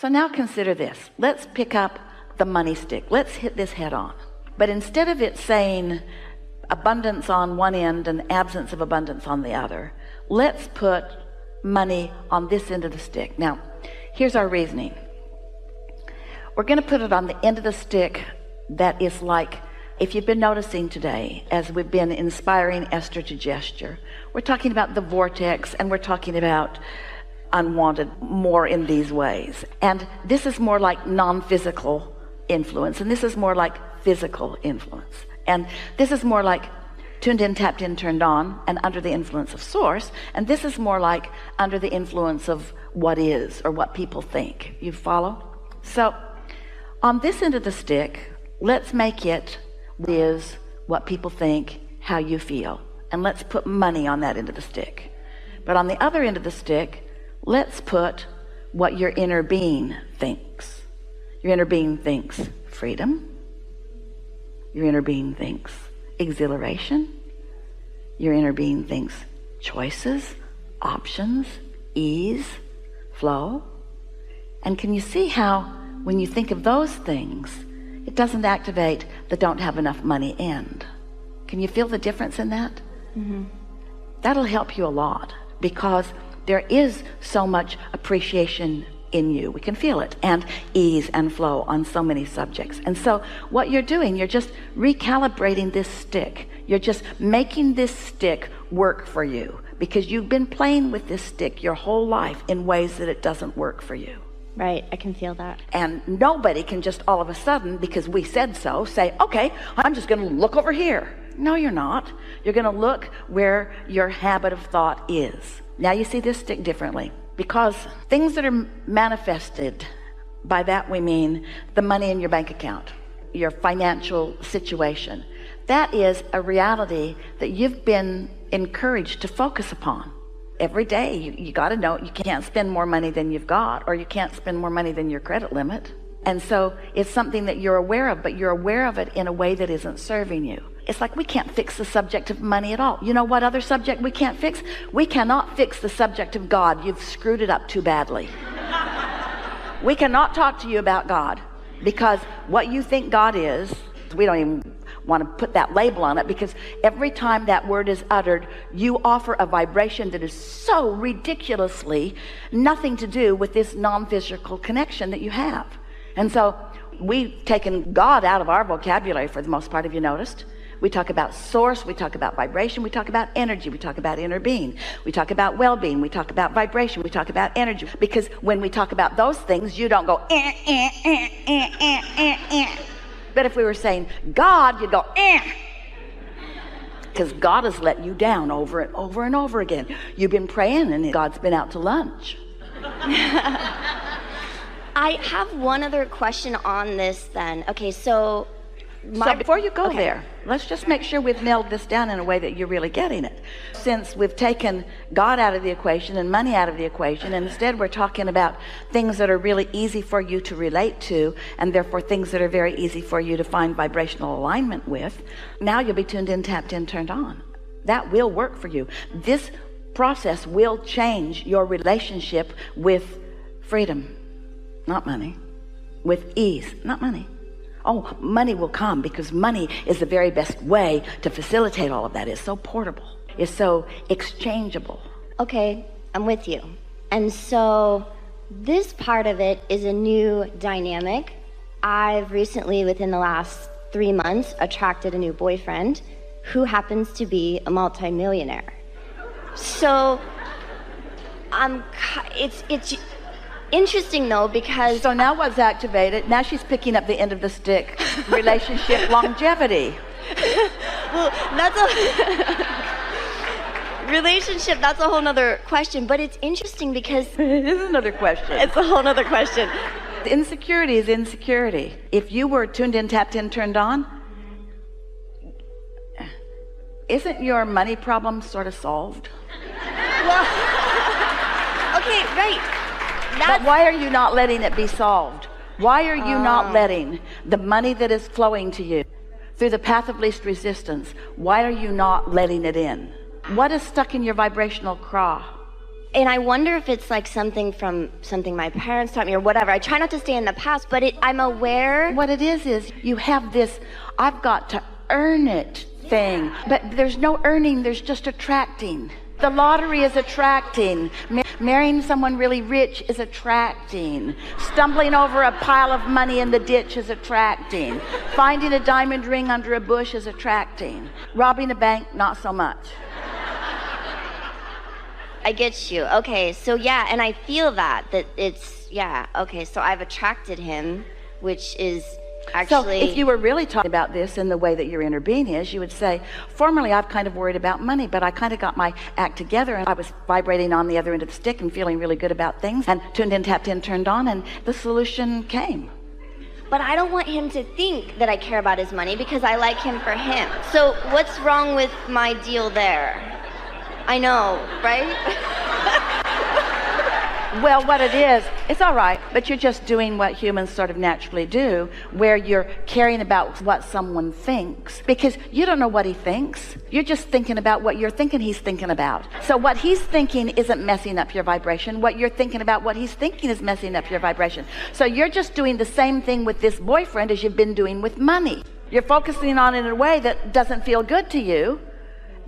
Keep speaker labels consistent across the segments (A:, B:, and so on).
A: So now consider this. Let's pick up the money stick. Let's hit this head on. But instead of it saying abundance on one end and absence of abundance on the other, let's put money on this end of the stick. Now, here's our reasoning. We're going to put it on the end of the stick that is like, if you've been noticing today, as we've been inspiring Esther to gesture, we're talking about the vortex, and we're talking about unwanted more in these ways. And this is more like non-physical influence, and this is more like physical influence. And this is more like tuned in, tapped in, turned on, and under the influence of source. And this is more like under the influence of what is, or what people think. You follow? So on this end of the stick, let's make it is what people think, how you feel. And let's put money on that end of the stick. But on the other end of the stick, let's put what your inner being thinks. Your inner being thinks freedom. Your inner being thinks exhilaration. Your inner being thinks choices, options, ease, flow. And can you see how when you think of those things, it doesn't activate the don't have enough money end? Can you feel the difference in that? Mm-hmm. That'll help you a lot, because there is so much appreciation in you. We can feel it, and ease and flow on so many subjects. And so what you're doing, you're just recalibrating this stick. You're just making this stick work for you, because you've been playing with this stick your whole life in ways that it doesn't work for you.
B: Right, I can feel that.
A: And nobody can just all of a sudden, because we said so, say, okay, I'm just going to look over here. No, you're not. You're going to look where your habit of thought is. Now you see this stick differently, because things that are manifested, by that we mean the money in your bank account, your financial situation. That is a reality that you've been encouraged to focus upon. Every day you got to know you can't spend more money than you've got, or you can't spend more money than your credit limit. And so it's something that you're aware of, but you're aware of it in a way that isn't serving you. It's like we can't fix the subject of money at all. You know what other subject we can't fix? We cannot fix the subject of God. You've screwed it up too badly. We cannot talk to you about God, because what you think God is, we don't even want to put that label on it, because every time that word is uttered, you offer a vibration that is so ridiculously nothing to do with this non-physical connection that you have. And so we've taken God out of our vocabulary for the most part. Have you noticed? We talk about source, we talk about vibration, we talk about energy, we talk about inner being, we talk about well-being, we talk about vibration, we talk about energy. Because when we talk about those things, you don't go But if we were saying God, you'd go because God has let you down over and over and over again. You've been praying and God's been out to lunch.
B: I have one other question on this then. Okay, so
A: before you go there, let's just make sure we've nailed this down in a way that you're really getting it. Since we've taken God out of the equation and money out of the equation, and instead we're talking about things that are really easy for you to relate to, and therefore things that are very easy for you to find vibrational alignment with, now you'll be tuned in, tapped in, turned on. That will work for you. This process will change your relationship with freedom, not money, with ease, not money. Oh, money will come, because money is the very best way to facilitate all of that. It's so portable. It's so exchangeable.
B: Okay, I'm with you. And so this part of it is a new dynamic. I've recently, within the last 3 months, attracted a new boyfriend who happens to be a multimillionaire. So it's interesting though, because
A: so now what's activated? Now she's picking up the end of the stick. Relationship longevity.
B: Well, relationship, that's a whole nother question, but it's interesting because
A: it is another question.
B: It's a whole nother question.
A: Insecurity is insecurity. If you were tuned in, tapped in, turned on, isn't your money problem sort of solved?
B: Well, okay, right.
A: But why are you not letting it be solved? Why are you not letting the money that is flowing to you through the path of least resistance, why are you not letting it in? What is stuck in your vibrational craw?
B: And I wonder if it's like something from something my parents taught me or whatever. I try not to stay in the past, but I'm aware.
A: What it is you have this, I've got to earn it thing. But there's no earning, there's just attracting. The lottery is attracting. Marrying someone really rich is attracting. Stumbling over a pile of money in the ditch is attracting. Finding a diamond ring under a bush is attracting. Robbing a bank, not so much.
B: I get you. Okay, so yeah, and I feel that it's, yeah, okay, so I've attracted him, which is actually...
A: So if you were really talking about this in the way that your inner being is, you would say, formerly I've kind of worried about money, but I kind of got my act together and I was vibrating on the other end of the stick and feeling really good about things and tuned in, tapped in, turned on, and the solution came.
B: But I don't want him to think that I care about his money because I like him for him. So what's wrong with my deal there? I know, right?
A: Well, what it is, it's all right, but you're just doing what humans sort of naturally do, where you're caring about what someone thinks, because you don't know what he thinks. You're just thinking about what you're thinking he's thinking about. So what he's thinking isn't messing up your vibration. What you're thinking about what he's thinking is messing up your vibration. So you're just doing the same thing with this boyfriend as you've been doing with money. You're focusing on it in a way that doesn't feel good to you,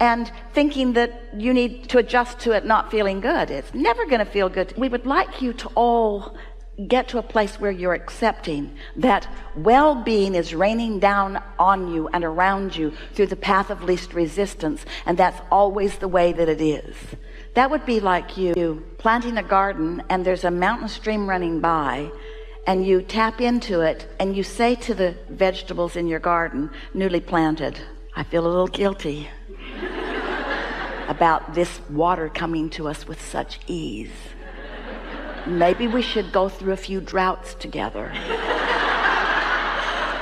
A: and thinking that you need to adjust to it not feeling good. It's never going to feel good. We would like you to all get to a place where you're accepting that well-being is raining down on you and around you through the path of least resistance, and that's always the way that it is. That would be like you planting a garden and there's a mountain stream running by, and you tap into it and you say to the vegetables in your garden, newly planted, I feel a little guilty about this water coming to us with such ease. Maybe we should go through a few droughts together,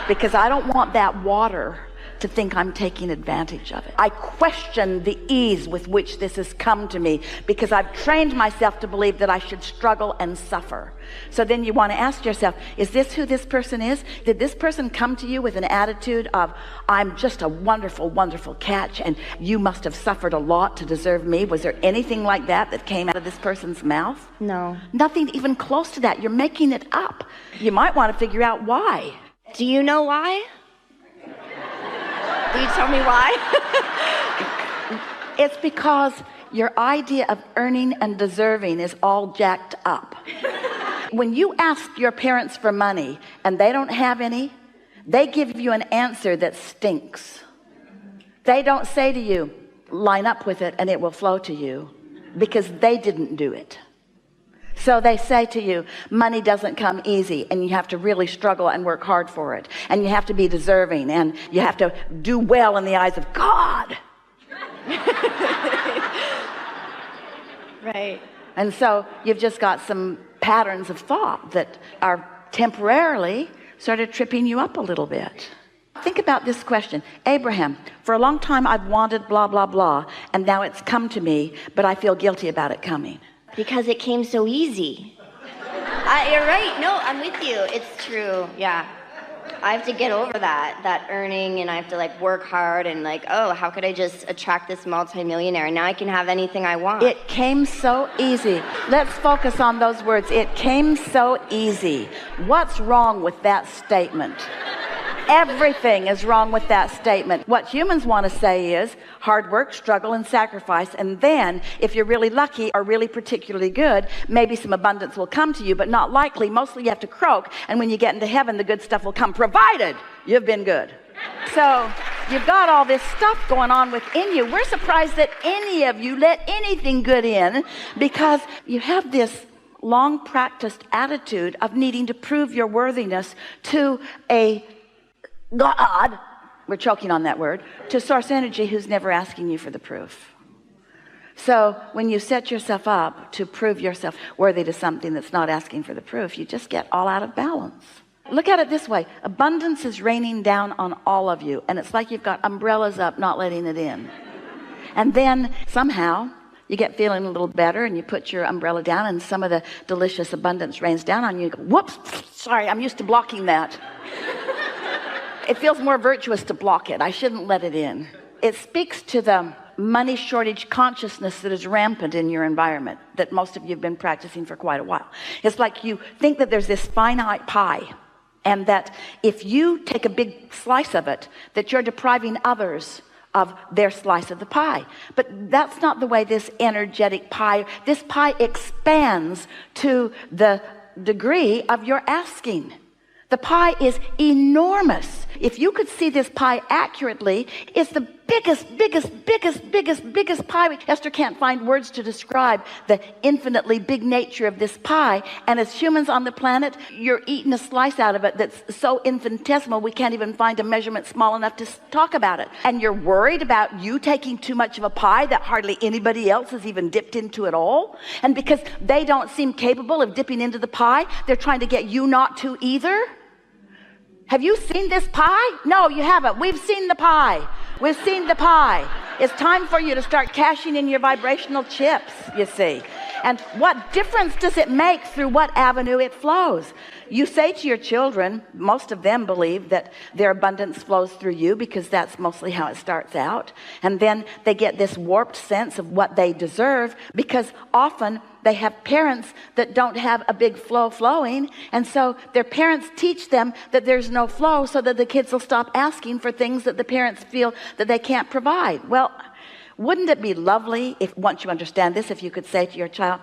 A: because I don't want that water to think I'm taking advantage of it. I question the ease with which this has come to me, because I've trained myself to believe that I should struggle and suffer. So then you want to ask yourself, is this who this person is? Did this person come to you with an attitude of, I'm just a wonderful, wonderful catch, and you must have suffered a lot to deserve me? Was there anything like that came out of this person's mouth?
B: No.
A: Nothing even close to that. You're making it up. You might want to figure out why.
B: Do you know why? Will you tell me why?
A: It's because your idea of earning and deserving is all jacked up. When you ask your parents for money and they don't have any, they give you an answer that stinks. They don't say to you, line up with it and it will flow to you, because they didn't do it. So they say to you, money doesn't come easy, and you have to really struggle and work hard for it, and you have to be deserving, and you have to do well in the eyes of God.
B: Right.
A: And so you've just got some patterns of thought that are temporarily sort of tripping you up a little bit. Think about this question. Abraham, for a long time I've wanted blah, blah, blah, and now it's come to me, but I feel guilty about it coming.
B: Because it came so easy. You're right. No, I'm with you. It's true. Yeah. I have to get over that earning, and I have to like work hard and like, oh, how could I just attract this multimillionaire? And now I can have anything I want.
A: It came so easy. Let's focus on those words. It came so easy. What's wrong with that statement? Everything is wrong with that statement. What humans want to say is hard work, struggle, and sacrifice. And then, if you're really lucky or really particularly good, maybe some abundance will come to you, but not likely. Mostly you have to croak. And when you get into heaven, the good stuff will come, provided you've been good. So you've got all this stuff going on within you. We're surprised that any of you let anything good in, because you have this long practiced attitude of needing to prove your worthiness to a God, we're choking on that word, to source energy who's never asking you for the proof. So when you set yourself up to prove yourself worthy to something that's not asking for the proof, you just get all out of balance. Look at it this way. Abundance is raining down on all of you, and it's like you've got umbrellas up, not letting it in. And then somehow you get feeling a little better, and you put your umbrella down, and some of the delicious abundance rains down on you. You go, whoops, sorry, I'm used to blocking that. It feels more virtuous to block it. I shouldn't let it in. It speaks to the money shortage consciousness that is rampant in your environment that most of you have been practicing for quite a while. It's like you think that there's this finite pie, and that if you take a big slice of it, that you're depriving others of their slice of the pie. But that's not the way this energetic pie, this pie expands to the degree of your asking. The pie is enormous. If you could see this pie accurately, it's the biggest pie. Esther can't find words to describe the infinitely big nature of this pie. And as humans on the planet, you're eating a slice out of it that's so infinitesimal we can't even find a measurement small enough to talk about it. And you're worried about you taking too much of a pie that hardly anybody else has even dipped into at all. And because they don't seem capable of dipping into the pie, they're trying to get you not to either. Have you seen this pie? No, you haven't. We've seen the pie. We've seen the pie. It's time for you to start cashing in your vibrational chips, you see. And what difference does it make through what avenue it flows? You say to your children, most of them believe that their abundance flows through you because that's mostly how it starts out. And then they get this warped sense of what they deserve because often they have parents that don't have a big flow flowing. And so their parents teach them that there's no flow so that the kids will stop asking for things that the parents feel that they can't provide. Well, wouldn't it be lovely if, once you understand this, if you could say to your child,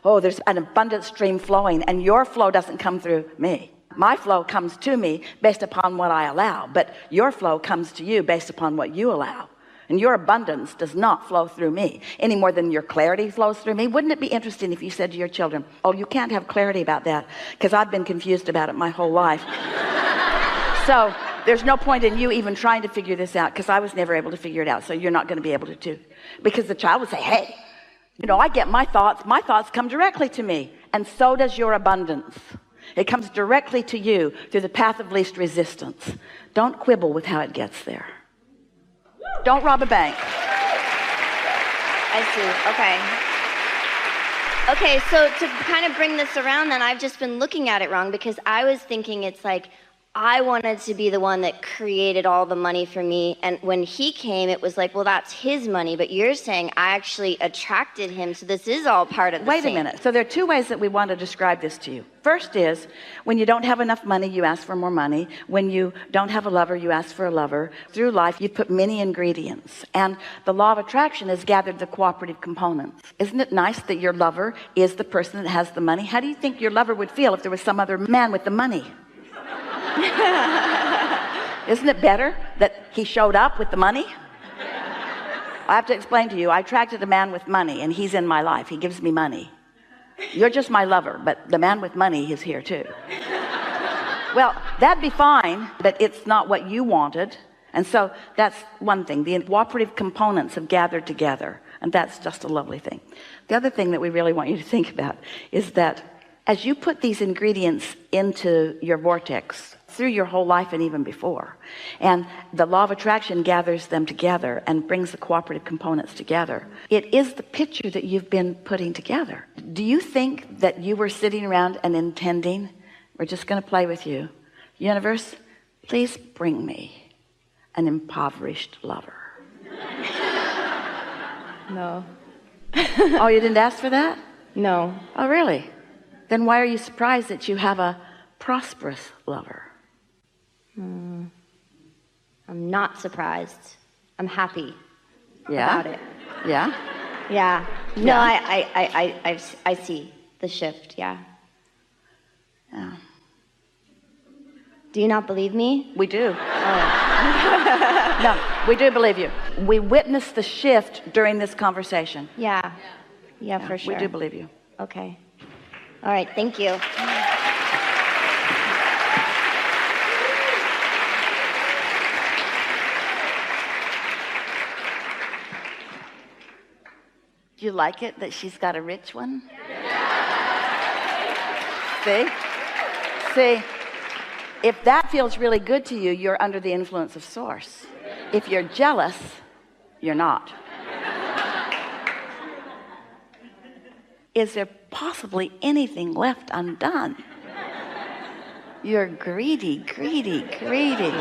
A: oh, there's an abundant stream flowing and your flow doesn't come through me. My flow comes to me based upon what I allow, but your flow comes to you based upon what you allow. And your abundance does not flow through me any more than your clarity flows through me. Wouldn't it be interesting if you said to your children, oh, you can't have clarity about that because I've been confused about it my whole life. So there's no point in you even trying to figure this out because I was never able to figure it out. So you're not going to be able to too. Because the child would say, hey, you know, I get my thoughts come directly to me. And so does your abundance. It comes directly to you through the path of least resistance. Don't quibble with how it gets there. Don't rob a bank.
B: I see. Okay, so to kind of bring this around then, I've just been looking at it wrong because I was thinking it's like I wanted to be the one that created all the money for me. And when he came, it was like, well, that's his money. But you're saying I actually attracted him. So this is all part of the
A: Wait a minute. So there are two ways that we want to describe this to you. First is when you don't have enough money, you ask for more money. When you don't have a lover, you ask for a lover. Through life, you put many ingredients. And the law of attraction has gathered the cooperative components. Isn't it nice that your lover is the person that has the money? How do you think your lover would feel if there was some other man with the money? Isn't it better that he showed up with the money? I have to explain to you, I attracted a man with money and he's in my life. He gives me money. You're just my lover, but the man with money is here too. Well, that'd be fine, but it's not what you wanted. And so that's one thing. The cooperative components have gathered together, and that's just a lovely thing. The other thing that we really want you to think about is that as you put these ingredients into your vortex through your whole life and even before, and the law of attraction gathers them together and brings the cooperative components together, it is the picture that you've been putting together. Do you think that you were sitting around and intending, we're just going to play with you, universe, please bring me an impoverished lover?
B: No.
A: Oh, you didn't ask for that?
B: No.
A: Oh, really? Then why are you surprised that you have a prosperous lover?
B: I'm not surprised. I'm happy
A: Yeah?
B: about it.
A: Yeah?
B: Yeah. No,
A: Yeah.
B: I see the shift. Yeah.
A: Yeah.
B: Do you not believe me?
A: We do. No, we do believe you. We witnessed the shift during this conversation.
B: Yeah. Yeah, for sure.
A: We do believe you.
B: Okay. All right. Thank you.
A: Do you like it that she's got a rich one? See? See, if that feels really good to you, you're under the influence of Source. If you're jealous, you're not. Is there possibly anything left undone? You're greedy, greedy, greedy.